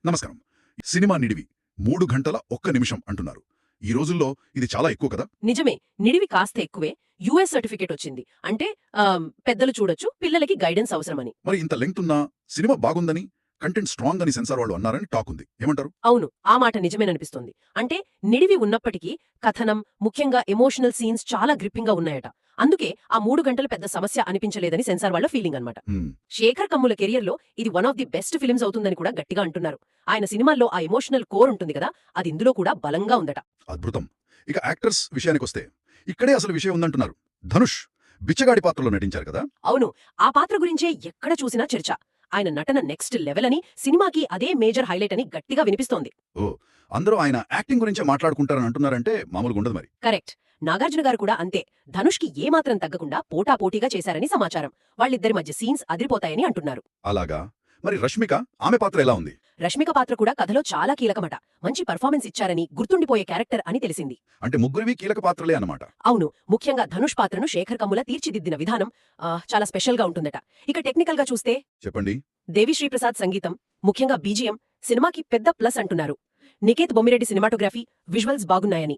నమస్కారం. సినిమా నిడివి 3 గంటల 1 నిమిషం అంటున్నారు. ఈ రోజుల్లో ఇది చాలా ఎక్కువ కదా. నిజమే. నిడివి కాస్త ఎక్కువే. యూఎస్ సర్టిఫికేట్ వచ్చింది. అంటే పెద్దలు చూడొచ్చు, పిల్లలకి గైడెన్స్ అవసరమని. మరి ఇంత లెంగ్త్ ఉన్న సినిమా బాగుందని, కంటెంట్ స్ట్రాంగ్ అని సెన్సార్ వాళ్ళు అన్నారని టాక్ ఉంది. ఏమంటారు? అవును, ఆ మాట నిజమేననిపిస్తోంది. అంటే నిడివి ఉన్నప్పటికీ కథనం, ముఖ్యంగా ఎమోషనల్ సీన్స్ చాలా గ్రిప్పింగ్గా ఉన్నాయట. అందుకే ఆ 3 గంటలు పెద్ద సమస్య అనిపించలేదని సెన్సార్ వాళ్ళ ఫీలింగ్ అన్నమాట. శేఖర్ కమ్ముల కెరియర్లో ఇది one of the best films అవుతుందని కూడా గట్టిగా అంటున్నారు. ఆయన సినిమాల్లో ఆ ఎమోషనల్ కోర్ ఉంటుంది కదా, అది ఇందులో కూడా బలంగా ఉందట. అద్భుతం. ఇక యాక్టర్స్ విషయానికొస్తే ఇక్కడే అసలు విషయం ఉందంటున్నారు. ధనుష్ బిచ్చగాడి పాత్రలో నటించారు కదా. అవును, ఆ పాత్ర గురించే ఎక్కడ చూసినా చర్చ. ఆయన నటన నెక్స్ట్ లెవెల్ అని, సినిమాకి అదే మేజర్ హైలైట్ అని గట్టిగా వినిపిస్తోంది. ఓ, అందరూ ఆయన యాక్టింగ్ గురించే మాట్లాడుకుంటారని అంటున్నారంటే మామూలుగా ఉండదు మరి. కరెక్ట్. నాగార్జున గారు కూడా అంతే. ధనుష్కి ఏమాత్రం తగ్గకుండా పోటాపోటీగా చేశారని సమాచారం. వాళ్ళిద్దరి మధ్య సీన్స్ అదిరిపోతాయని అంటున్నారు. అలాగా. మరి రష్మిక, ఆమె పాత్ర ఎలా ఉంది? రష్మిక పాత్ర కూడా కథలో చాలా కీలకమట. మంచి పర్ఫార్మెన్స్ ఇచ్చారని, గుర్తుండిపోయే క్యారెక్టర్ అని తెలిసింది. అంటే ముగ్గురివి కీలక పాత్రలే అన్నమాట. అవును, ముఖ్యంగా ధనుష్ పాత్రను శేఖర్ కమ్ముల తీర్చిదిద్దిన విధానం చాలా స్పెషల్ గా ఉంటుందట. ఇక టెక్నికల్ గా చూస్తే చెప్పండి. దేవి శ్రీప్రసాద్ సంగీతం, ముఖ్యంగా బీజిఎం సినిమాకి పెద్ద ప్లస్ అంటున్నారు. నికేత్ బొమ్మిరెడ్డి సినిమాటోగ్రఫీ, విజువల్స్ బాగున్నాయని.